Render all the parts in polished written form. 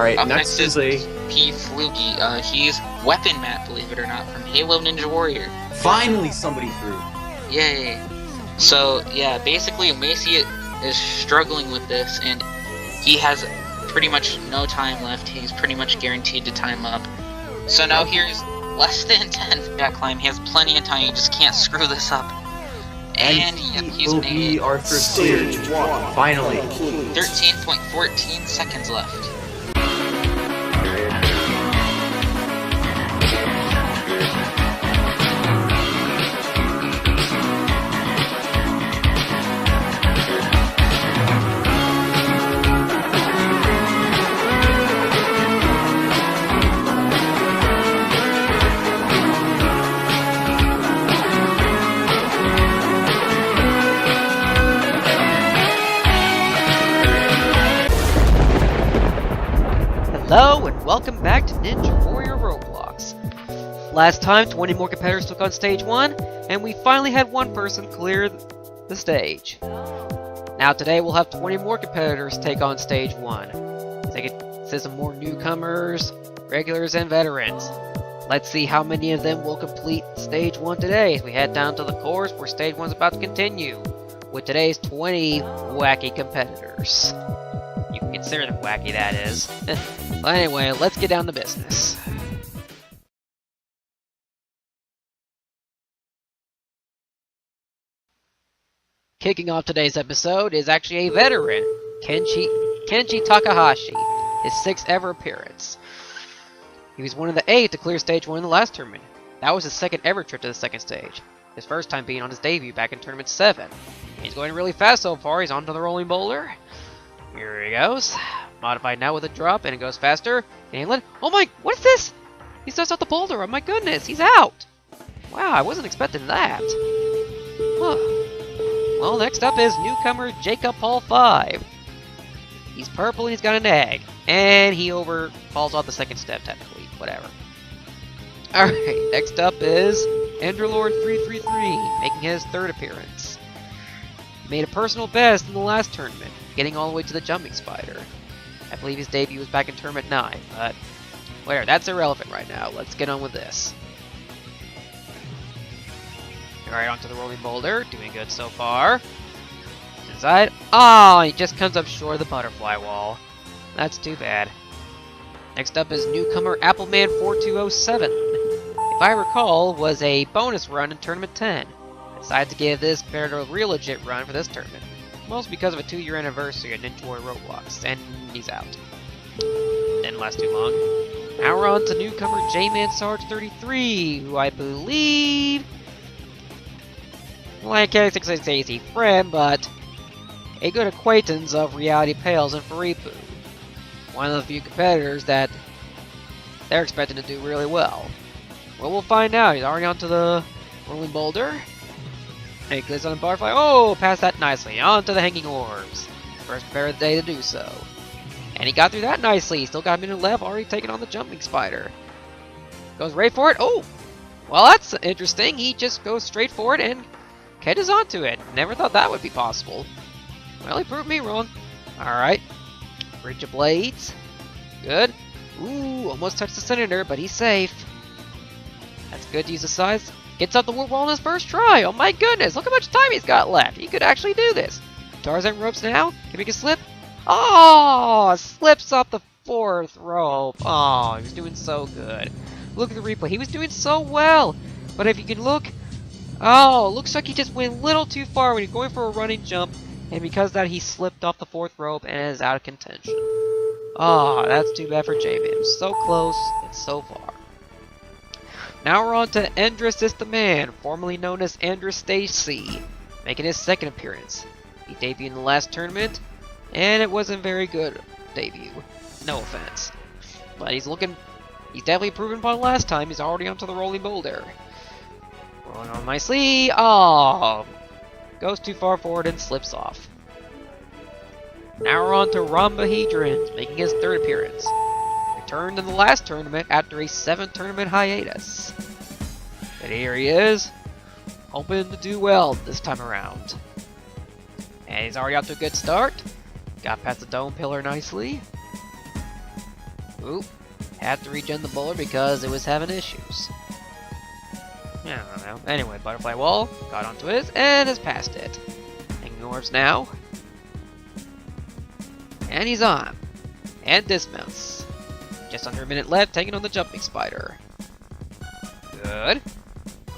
Alright, Up next is P. Flugy. He's Weapon Matt, believe it or not, from Halo Ninja Warrior. finally somebody through. Yay! So, yeah, basically Macy is struggling with this, and he has pretty much no time left. He's pretty much guaranteed to time up. So now here's less than 10 that climb. He has plenty of time, he just can't screw this up. And yep, he's will made be it. Arthur's cleared. Finally. 13.14 seconds left. Hello and welcome back to Ninja Warrior Roblox. Last time 20 more competitors took on stage 1 and we finally had one person clear the stage. Now today we'll have 20 more competitors take on stage 1. It consists of more newcomers, regulars, and veterans. Let's see how many of them will complete stage 1 today as we head down to the course where stage 1 is about to continue with today's 20 wacky competitors. You can consider them wacky, that is. But anyway, let's get down to business. Kicking off today's episode is actually a veteran, Kenji Takahashi, his 6th ever appearance. He was one of the 8 to clear stage 1 in the last tournament. That was his 2nd ever trip to the 2nd stage, his first time being on his debut back in tournament 7. He's going really fast so far. He's onto the rolling boulder. Here he goes. Modified now with a drop, and it goes faster. And oh my, what is this? He starts out the boulder. Oh my goodness, he's out. Wow, I wasn't expecting that. Huh. Well, next up is newcomer Jacob Paul 5. He's purple and he's got an egg. And he falls off the 2nd step, technically. Whatever. Alright, next up is Enderlord 333, making his 3rd appearance. He made a personal best in the last tournament, getting all the way to the jumping spider. I believe his debut was back in tournament 9, but whatever, that's irrelevant right now. Let's get on with this. Alright, onto the rolling boulder, doing good so far. Inside. Oh, he just comes up short of the butterfly wall. That's too bad. Next up is newcomer Appleman 4207. If I recall, was a bonus run in tournament 10. I decided to give this competitor a real legit run for this tournament. Mostly because of a 2-year anniversary of Ninja Warrior Roblox, and he's out. Didn't last too long. Now we're on to newcomer J-Man Sarge 33, who I believe... well, I can't exactly say he's a friend, but a good acquaintance of Reality Pales and Faripu. One of the few competitors that they're expecting to do really well. Well, we'll find out. He's already onto the rolling boulder. He clicks on the butterfly. Oh, passed that nicely. On to the hanging orbs. First pair of the day to do so. And he got through that nicely. Still got a minute left. Already taking on the jumping spider. Goes right for it. Oh! Well, that's interesting. He just goes straight for it and catches onto it. Never thought that would be possible. Well, he proved me wrong. Alright. Bridge of blades. Good. Ooh, almost touched the center, but he's safe. That's good to use the size. Gets up the warp wall on his first try. Oh my goodness, look how much time he's got left. He could actually do this. Tarzan ropes now. Can we get a slip? Oh, slips off the 4th rope. Oh, he was doing so good. Look at the replay. He was doing so well. But if you can look, oh, looks like he just went a little too far when he's going for a running jump. And because of that, he slipped off the 4th rope and is out of contention. Oh, that's too bad for J-Man. So close and so far. Now we're on to Endress is the Man, formerly known as Endress Stage C, making his 2nd appearance. He debuted in the last tournament, and it wasn't a very good debut. No offense. But he's definitely proven upon last time. He's already onto the rolling boulder. Rolling on nicely. Oh, goes too far forward and slips off. Now we're on to Rhombahedron, making his 3rd appearance. Returned in the last tournament after a 7-tournament hiatus. But here he is, hoping to do well this time around. And he's already off to a good start. Got past the dome pillar nicely. Oop. Had to regen the bowler because it was having issues. Yeah, I don't know. Anyway, butterfly wall, got onto it, and has passed it. Hanging orbs now. And he's on. And dismounts. Just under a minute left, hanging on the jumping spider. Good.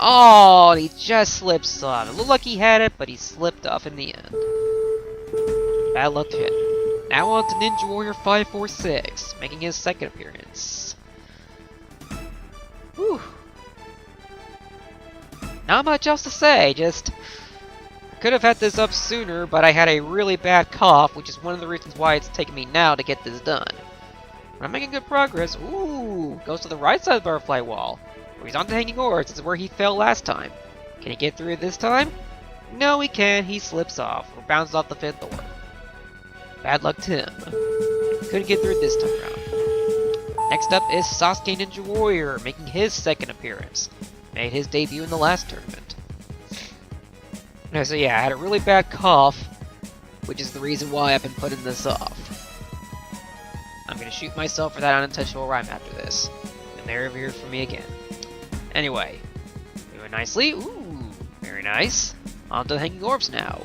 Oh, he just slips off. It looked like he had it, but he slipped off in the end. Bad luck to him. Now on to Ninja Warrior 546, making his second appearance. Whew. Not much else to say, just... I could have had this up sooner, but I had a really bad cough, which is one of the reasons why it's taking me now to get this done. But I'm making good progress. Ooh, goes to the right side of the butterfly wall. Where he's on the hanging orbs. This is where he fell last time. Can he get through it this time? No, he can't. He slips off, or bounces off the 5th orb. Bad luck to him. Couldn't get through it this time around. Next up is Sasuke Ninja Warrior, making his second appearance. Made his debut in the last tournament. So yeah, I had a really bad cough, which is the reason why I've been putting this off. I'm gonna shoot myself for that unintentional rhyme after this. And they're here for me again. Anyway, doing nicely. Ooh, very nice. On to the hanging orbs now.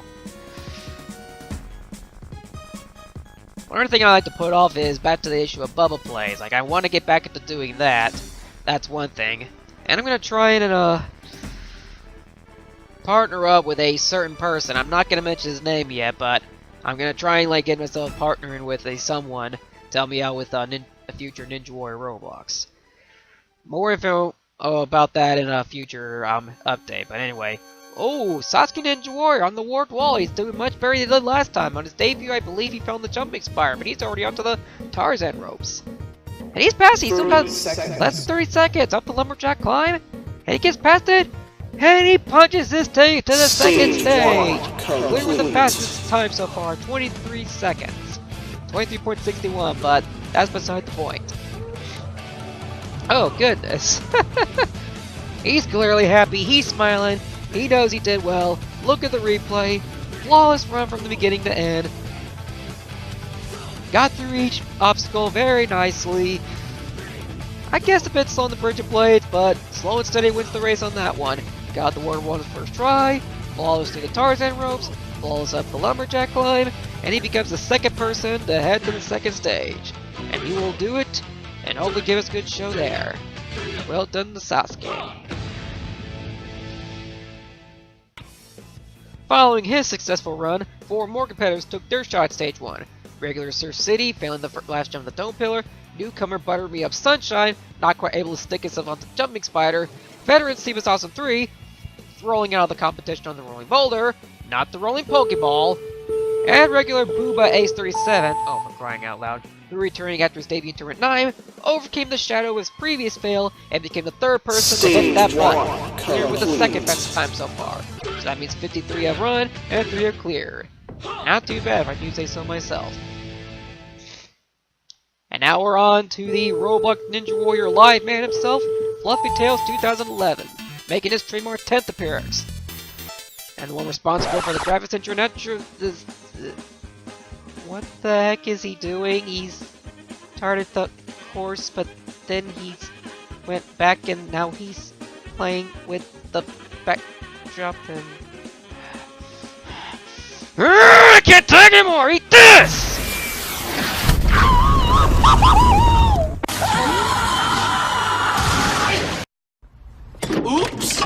One other thing I like to put off is back to the issue of Bubba plays. Like, I want to get back into doing that. That's one thing. And I'm going to try and, partner up with a certain person. I'm not going to mention his name yet, but I'm going to try and, like, get myself partnering with someone to help me out with a future Ninja Warrior Roblox. More info about that in a future update, but anyway. Oh, Sasuke Ninja Warrior on the warped wall. He's doing much better than he did last time. On his debut, I believe he found the jumping spire, but he's already onto the Tarzan ropes. And he's past it. He's still got less than 30 seconds up the lumberjack climb. And he gets past it. And he punches this thing to the second stage. Winner with the fastest time so far, 23 seconds. 23.61, but that's beside the point. Oh, goodness. He's clearly happy. He's smiling. He knows he did well. Look at the replay. Flawless run from the beginning to end. Got through each obstacle very nicely. I guess a bit slow on the bridge of blades, but slow and steady wins the race on that one. Got the water on his first try. Flawless through the Tarzan ropes. Flawless up the lumberjack climb. And he becomes the second person to head to the second stage. And he will do it and hopefully give us a good show there. Well done to Sasuke. Following his successful run, 4 more competitors took their shot at Stage 1. Regular Surf City, failing the last jump of the Dome Pillar. Newcomer Butter Me Up Sunshine, not quite able to stick himself onto the Jumping Spider. Veteran Steve is Awesome 3, rolling out of the competition on the Rolling Boulder, not the Rolling Pokeball. And regular Bubba Ace 37, oh for crying out loud, who returning after his debut in Tournament 9, overcame the shadow of his previous fail and became the third person to hit that button, cleared with the second best time so far. So that means 53 have run and 3 are cleared. Not too bad if I do say so myself. And now we're on to the Roblox Ninja Warrior live man himself, Fluffy Tails 2011, making his trademark 10th appearance. And the one responsible for the graphics internet is... what the heck is he doing? He's started the course, but then he's went back and now he's playing with the backdrop and... I can't take anymore! Eat this! Oops!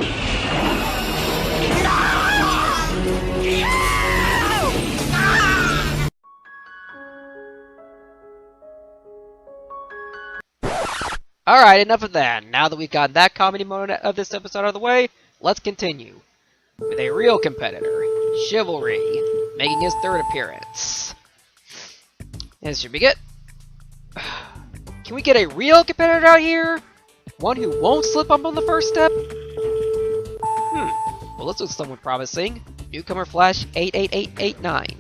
Alright, enough of that. Now that we've got that comedy mode of this episode out of the way, let's continue with a real competitor, Chivalry, making his 3rd appearance. This should be good. Can we get a real competitor out here? One who won't slip up on the first step? Well, this looks somewhat promising. Newcomer Flash 88889.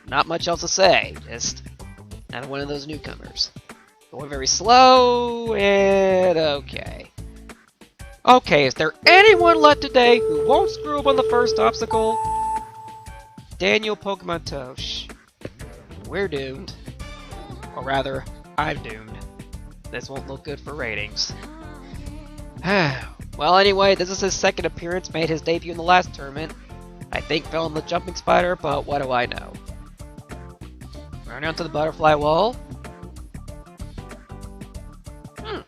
Not much else to say, just another one of those newcomers. Going very slow, and okay. Okay, is there anyone left today who won't screw up on the first obstacle? Daniel Pokemon Tosh. We're doomed. Or rather, I'm doomed. This won't look good for ratings. Well, anyway, this is his second appearance, made his debut in the last tournament. I think fell on the jumping spider, but what do I know? Running onto the butterfly wall. I'm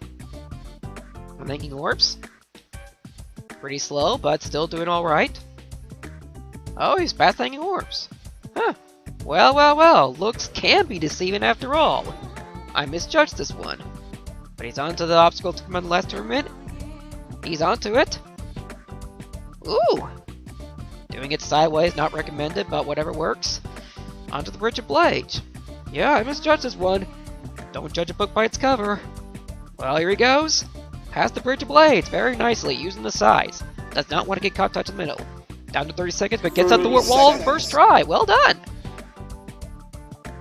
making orbs. Pretty slow, but still doing alright. Oh, he's fast hanging orbs. Huh. Well, looks can be deceiving after all. I misjudged this one. But he's onto the obstacle to come on the last tournament. He's onto it. Ooh! Doing it sideways, not recommended, but whatever works. Onto the Bridge of Blades. Yeah, I misjudged this one. Don't judge a book by its cover. Well, here he goes. Past the Bridge of Blades, very nicely, using the sides. Does not want to get caught touch in the middle. Down to 30 seconds, but gets up the wall on the first try. Well done!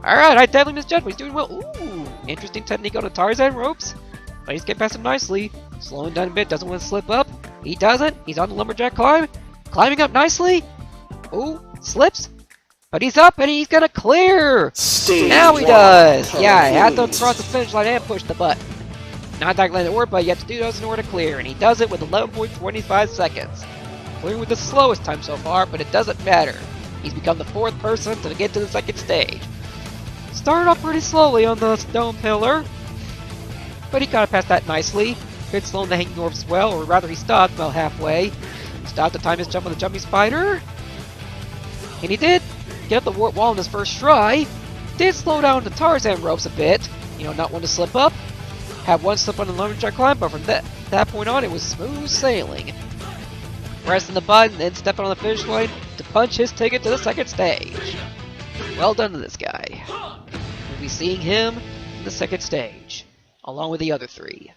Alright, I definitely misjudged, but he's doing well. Ooh, interesting technique on the Tarzan ropes. But he's getting past him nicely. Slowing down a bit, doesn't want to slip up. He doesn't. He's on the lumberjack climb. Climbing up nicely. Ooh, slips. But he's up and he's gonna clear! Now he does! Yeah, he had to cross the finish line and push the button. Not that land order, but you have to do those in order to clear, and he does it with 11.25 seconds. Clearing with the slowest time so far, but it doesn't matter. He's become the 4th person to get to the 2nd stage. Started off pretty slowly on the stone pillar, but he got past that nicely. Bit slow in the hanging orbs as well, or rather he stopped about halfway. Stopped to time his jump on the jumping spider. And he did get up the warp wall in his first try. Did slow down the Tarzan ropes a bit, not want to slip up. Had one slip on the lumberjack climb, but from that point on, it was smooth sailing. Pressing the button, then stepping on the finish line to punch his ticket to the 2nd stage. Well done to this guy. We'll be seeing him in the 2nd stage, along with the other 3.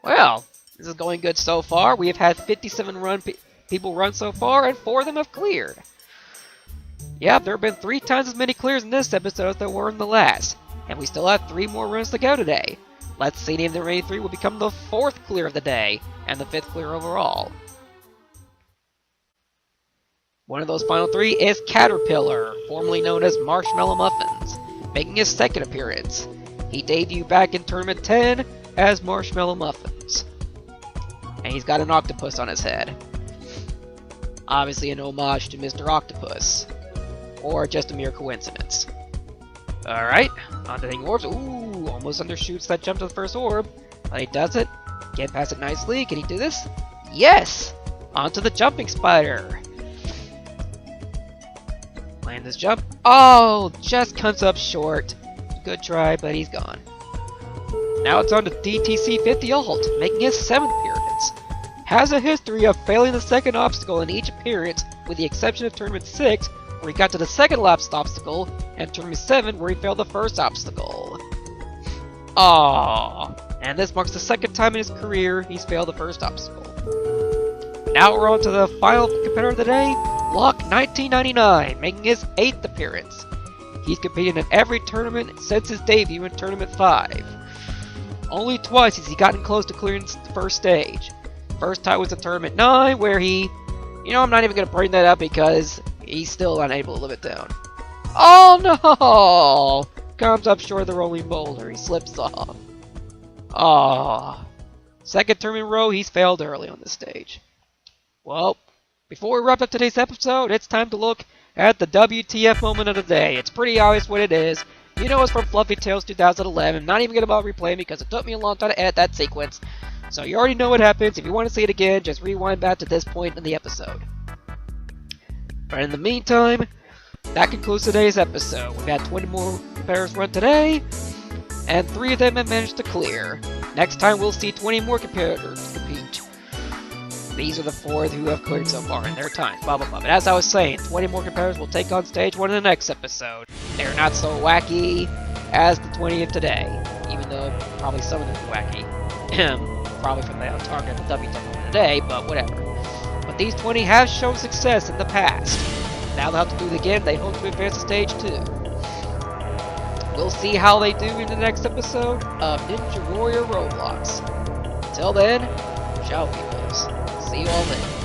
Well, this is going good so far. We have had 57 people run so far, and 4 of them have cleared. Yeah, there have been 3 times as many clears in this episode as there were in the last. And we still have 3 more runs to go today. Let's see if the remaining 3 will become the 4th clear of the day, and the 5th clear overall. One of those final 3 is Caterpillar, formerly known as Marshmallow Muffins, making his 2nd appearance. He debuted back in Tournament 10 as Marshmallow Muffins. And he's got an octopus on his head. Obviously an homage to Mr. Octopus. Or just a mere coincidence. Alright, on to the orbs. Ooh, almost undershoots that jump to the first orb. But he does it. Get past it nicely. Can he do this? Yes! Onto the jumping spider. Land this jump. Oh, just comes up short. Good try, but he's gone. Now it's on to DTC 50 Ult, making his 7th appearance. Has a history of failing the 2nd obstacle in each appearance, with the exception of Tournament 6, where he got to the 2nd last obstacle, and Tournament 7, where he failed the 1st obstacle. Aww. And this marks the 2nd time in his career he's failed the 1st obstacle. Now we're on to the final competitor of the day, Lock 1999, making his 8th appearance. He's competed in every tournament since his debut in Tournament 5. Only twice has he gotten close to clearing the 1st stage. First time was in Tournament 9, where he... I'm not even going to bring that up because he's still unable to live it down. Oh no! Comes up short of the rolling boulder. He slips off. Aww. 2nd term in a row, he's failed early on this stage. Well, before we wrap up today's episode, it's time to look at the WTF moment of the day. It's pretty obvious what it is. It's from Fluffy Tales 2011. Not even going to bother replaying because it took me a long time to edit that sequence. So you already know what happens. If you want to see it again, just rewind back to this point in the episode. But in the meantime, that concludes today's episode. We've had 20 more competitors run today, and 3 of them have managed to clear. Next time we'll see 20 more competitors compete. These are the 4 who have cleared so far in their time. Blah blah blah. But as I was saying, 20 more competitors will take on stage 1 in the next episode. They're not so wacky as the 20 of today, even though probably some of them are wacky. Probably from the target of the WTF of the day, but whatever. But these 20 have shown success in the past. Now they'll have to do it again. They hope to advance to stage 2. We'll see how they do in the next episode of Ninja Warrior Roblox. Until then, ciao peoples. See you all then.